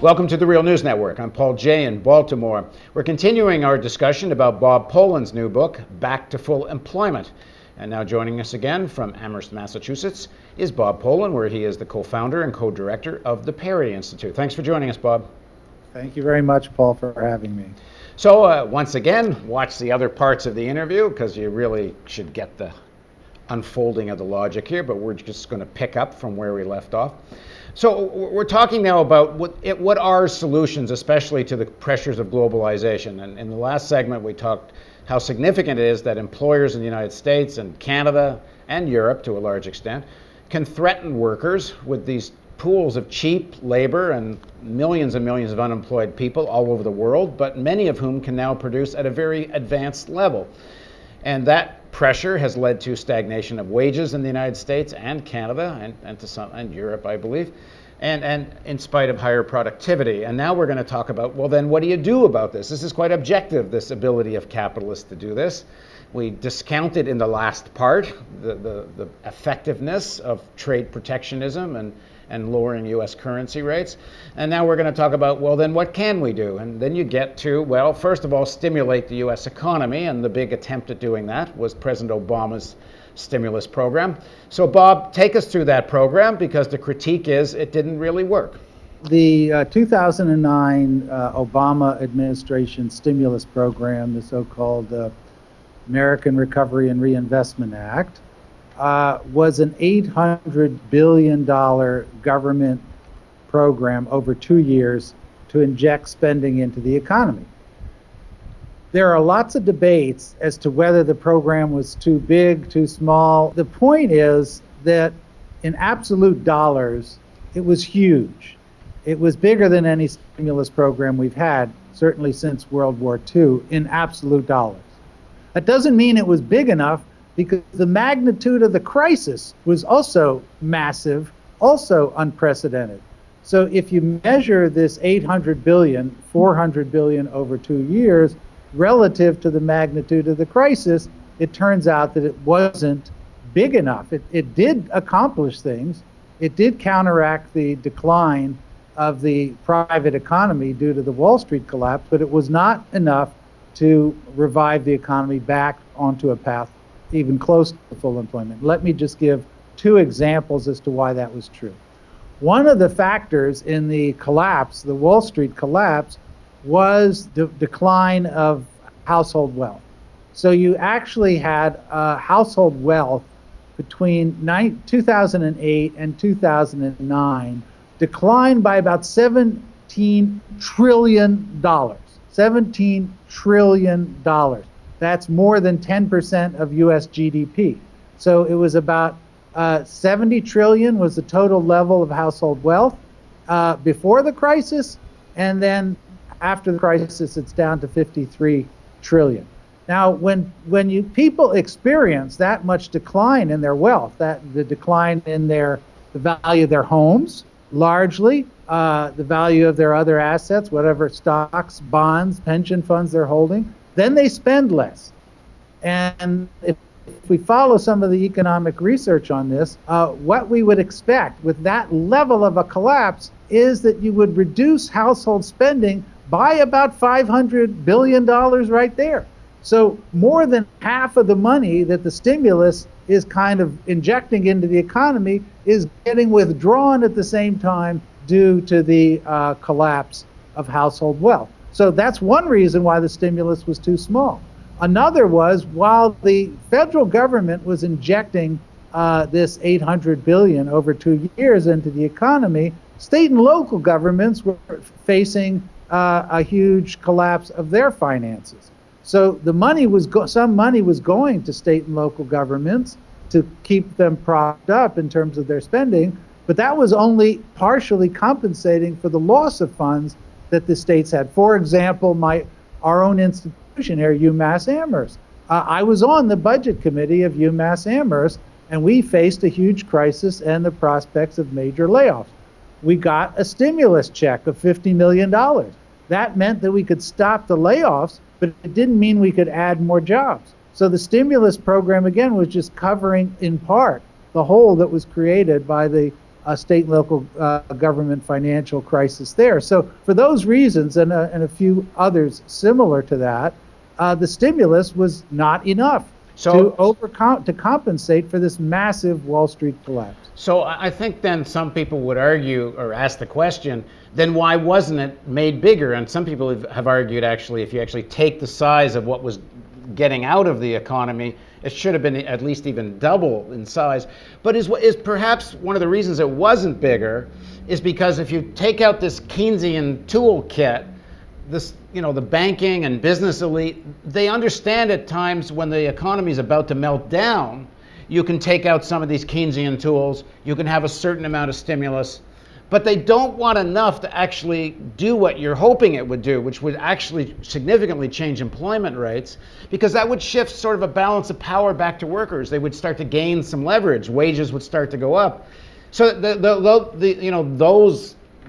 Welcome to the Real News Network. I'm Paul Jay in Baltimore. We're continuing our discussion about Bob Pollin's new book, Back to Full Employment. And now joining us again from Amherst, Massachusetts, is Bob Pollin, where he is the co-founder and co-director of the Perry Institute. Thanks for joining us, Bob. Thank you very much, Paul, for having me. So once again, watch the other parts of the interview because you really should get the unfolding of the logic here, but we're just going to pick up from where we left off. So we're talking now about what are solutions, especially to the pressures of globalization. And in the last segment, we talked how significant it is that employers in the United States and Canada and Europe, to a large extent, can threaten workers with these pools of cheap labor and millions of unemployed people all over the world, but many of whom can now produce at a very advanced level. And that pressure has led to stagnation of wages in the United States and Canada and Europe, I believe, and in spite of higher productivity. And now we're going to talk about, well, then what do you do about this? This is quite objective, this ability of capitalists to do this. We discounted in the last part the effectiveness of trade protectionism and lowering U.S. currency rates. And now we're going to talk about, well, then what can we do? And then you get to, well, first of all, stimulate the U.S. economy. And the big attempt at doing that was President Obama's stimulus program. So, Bob, take us through that program, because the critique is it didn't really work. The 2009 Obama administration stimulus program, the so-called American Recovery and Reinvestment Act, was an $800 billion government program over 2 years to inject spending into the economy. There are lots of debates as to whether the program was too big, too small. The point is that in absolute dollars, it was huge. It was bigger than any stimulus program we've had, certainly since World War II, in absolute dollars. That doesn't mean it was big enough, because the magnitude of the crisis was also massive, also unprecedented. So if you measure this 800 billion, 400 billion over 2 years, relative to the magnitude of the crisis, it turns out that it wasn't big enough. It did accomplish things. It did counteract the decline of the private economy due to the Wall Street collapse, but it was not enough to revive the economy back onto a path even close to full employment. Let me just give two examples as to why that was true. One of the factors in the collapse, the Wall Street collapse, was the decline of household wealth. So you actually had household wealth between 2008 and 2009 declined by about $17 trillion. $17 trillion. That's more than 10% of U.S. GDP. So it was about 70 trillion was the total level of household wealth before the crisis, and then after the crisis, it's down to 53 trillion. Now, when people experience that much decline in their wealth, the decline in the value of their homes, largely the value of their other assets, whatever stocks, bonds, pension funds they're holding, then they spend less. And if we follow some of the economic research on this, what we would expect with that level of a collapse is that you would reduce household spending by about $500 billion right there. So more than half of the money that the stimulus is kind of injecting into the economy is getting withdrawn at the same time due to the collapse of household wealth. So that's one reason why the stimulus was too small. Another was, while the federal government was injecting this $800 billion over 2 years into the economy, state and local governments were facing a huge collapse of their finances. So the money was some money was going to state and local governments to keep them propped up in terms of their spending, but that was only partially compensating for the loss of funds that the states had. For example, our own institution here, UMass Amherst. I was on the budget committee of UMass Amherst, and we faced a huge crisis and the prospects of major layoffs. We got a stimulus check of $50 million. That meant that we could stop the layoffs, but it didn't mean we could add more jobs. So the stimulus program, again, was just covering in part the hole that was created by the state and local government financial crisis there. So for those reasons and a few others similar to that, the stimulus was not enough to compensate for this massive Wall Street collapse. So I think then some people would argue or ask the question, then why wasn't it made bigger? And some people have argued, actually, if you actually take the size of what was getting out of the economy, it should have been at least even double in size. But is perhaps one of the reasons it wasn't bigger is because if you take out this Keynesian toolkit, this, the banking and business elite, they understand at times when the economy is about to melt down, you can take out some of these Keynesian tools, you can have a certain amount of stimulus, but they don't want enough to actually do what you're hoping it would do, which would actually significantly change employment rates, because that would shift sort of a balance of power back to workers. They would start to gain some leverage, wages would start to go up. So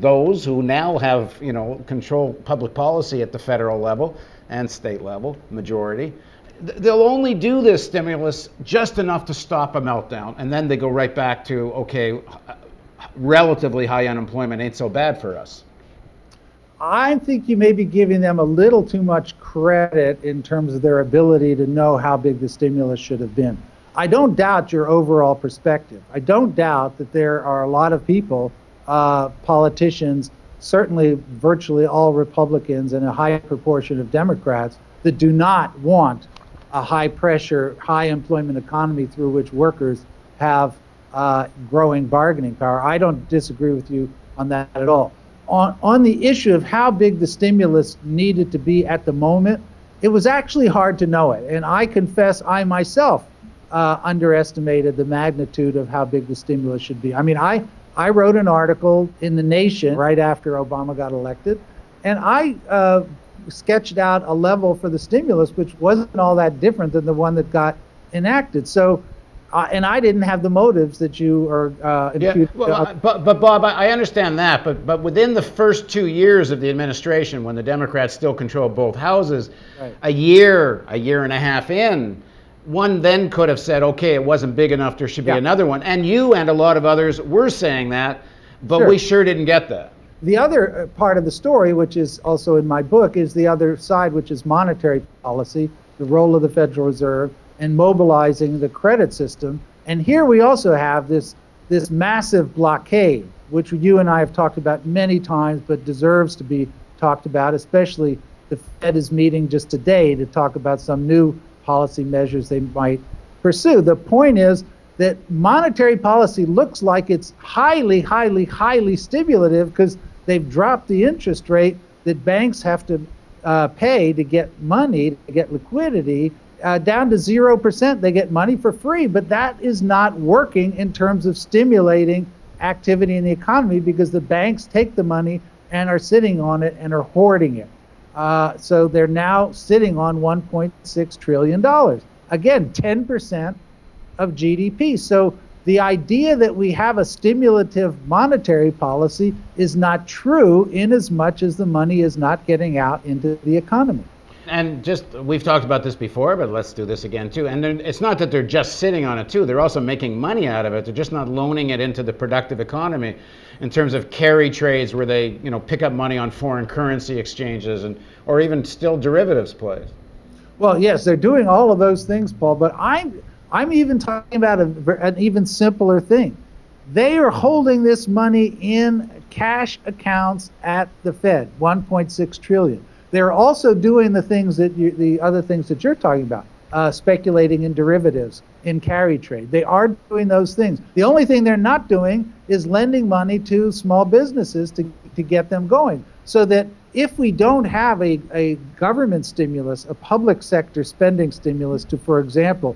those who now have, control public policy at the federal level and state level, majority, they'll only do this stimulus just enough to stop a meltdown, and then they go right back to, okay, relatively high unemployment ain't so bad for us. I think you may be giving them a little too much credit in terms of their ability to know how big the stimulus should have been. I don't doubt your overall perspective. I don't doubt that there are a lot of people, politicians, certainly virtually all Republicans and a high proportion of Democrats, that do not want a high pressure, high employment economy through which workers have growing bargaining power. I don't disagree with you on that at all. On the issue of how big the stimulus needed to be at the moment, it was actually hard to know it. And I confess I myself underestimated the magnitude of how big the stimulus should be. I mean, I wrote an article in The Nation right after Obama got elected, and I sketched out a level for the stimulus which wasn't all that different than the one that got enacted. So, and I didn't have the motives that you are imputing. Yeah, but Bob, I understand that, but within the first 2 years of the administration, when the Democrats still control both houses, right, a year and a half in, one then could have said, okay, it wasn't big enough, there should be another one. And you and a lot of others were saying that, but we sure didn't get that. The other part of the story, which is also in my book, is the other side, which is monetary policy, the role of the Federal Reserve, and mobilizing the credit system. And here we also have this massive blockade, which you and I have talked about many times, but deserves to be talked about, especially the Fed is meeting just today to talk about some new policy measures they might pursue. The point is that monetary policy looks like it's highly, highly, highly stimulative because they've dropped the interest rate that banks have to pay to get money, to get liquidity, down to 0%. They get money for free, but that is not working in terms of stimulating activity in the economy because the banks take the money and are sitting on it and are hoarding it. So they're now sitting on $1.6 trillion. Again, 10% of GDP. So the idea that we have a stimulative monetary policy is not true in as much as the money is not getting out into the economy. And we've talked about this before, but let's do this again too. And it's not that they're just sitting on it too. They're also making money out of it. They're just not loaning it into the productive economy in terms of carry trades where they, pick up money on foreign currency exchanges or even still derivatives plays. Well, yes, they're doing all of those things, Paul, but I'm even talking about an even simpler thing. They are holding this money in cash accounts at the Fed, 1.6 trillion. They're also doing the other things that you're talking about, speculating in derivatives, in carry trade. They are doing those things. The only thing they're not doing is lending money to small businesses to get them going. So that if we don't have a government stimulus, a public sector spending stimulus to, for example,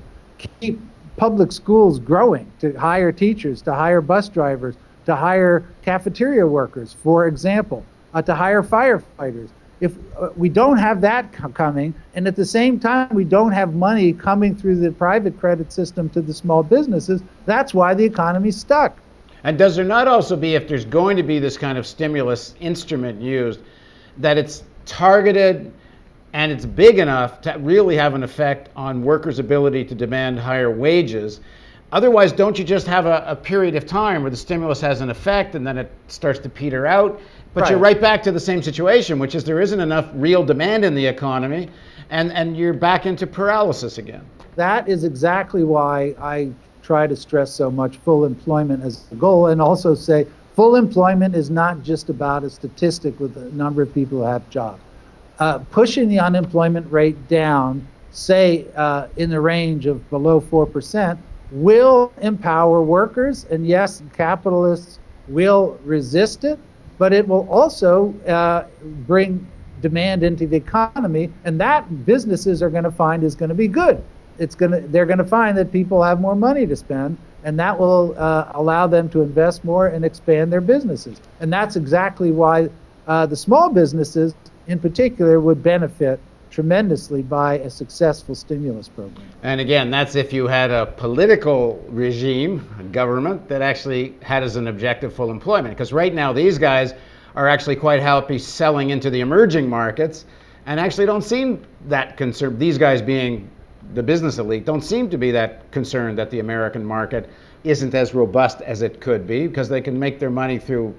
keep public schools growing, to hire teachers, to hire bus drivers, to hire cafeteria workers, for example, to hire firefighters. If we don't have that coming, and at the same time we don't have money coming through the private credit system to the small businesses, that's why the economy's stuck. And does there not also be, if there's going to be this kind of stimulus instrument used, that it's targeted and it's big enough to really have an effect on workers' ability to demand higher wages, Otherwise, don't you just have a period of time where the stimulus has an effect and then it starts to peter out? But you're right back to the same situation, which is there isn't enough real demand in the economy, and you're back into paralysis again. That is exactly why I try to stress so much full employment as the goal, and also say full employment is not just about a statistic with the number of people who have jobs. Pushing the unemployment rate down, say in the range of below 4%, will empower workers, and yes, capitalists will resist it, but it will also bring demand into the economy, and that businesses are going to find is going to be good. They're going to find that people have more money to spend, and that will allow them to invest more and expand their businesses. And that's exactly why the small businesses in particular would benefit tremendously by a successful stimulus program. And again, that's if you had a political regime, a government, that actually had as an objective full employment. Because right now these guys are actually quite happy selling into the emerging markets and actually don't seem that concerned. These guys being the business elite don't seem to be that concerned that the American market isn't as robust as it could be, because they can make their money through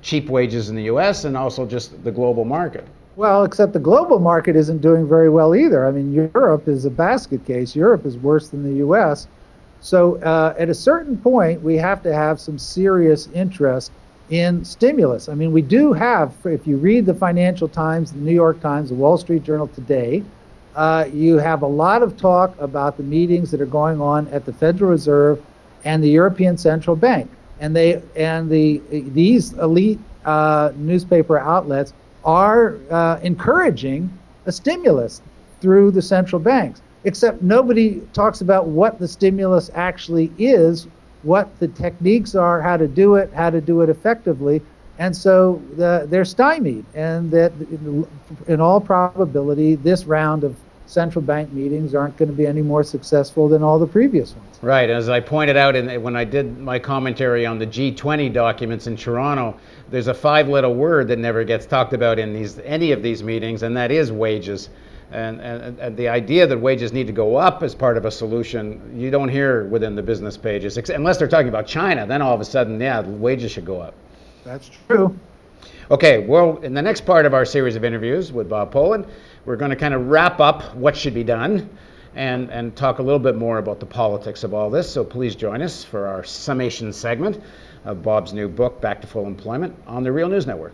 cheap wages in the US and also just the global market. Well, except the global market isn't doing very well either. I mean, Europe is a basket case. Europe is worse than the US. So at a certain point, we have to have some serious interest in stimulus. I mean, we do have, if you read the Financial Times, the New York Times, the Wall Street Journal today, you have a lot of talk about the meetings that are going on at the Federal Reserve and the European Central Bank. And these elite newspaper outlets are encouraging a stimulus through the central banks, except nobody talks about what the stimulus actually is, what the techniques are, how to do it effectively. And so they're stymied, and that in all probability this round of central bank meetings aren't going to be any more successful than all the previous ones. Right, as I pointed out when I did my commentary on the G20 documents in Toronto, there's a 5-letter word that never gets talked about in any of these meetings, and that is wages. And the idea that wages need to go up as part of a solution, you don't hear within the business pages, unless they're talking about China. Then all of a sudden, yeah, wages should go up. That's true. Okay, well, in the next part of our series of interviews with Bob Pollin, we're going to kind of wrap up what should be done and talk a little bit more about the politics of all this. So please join us for our summation segment of Bob's new book, Back to Full Employment, on the Real News Network.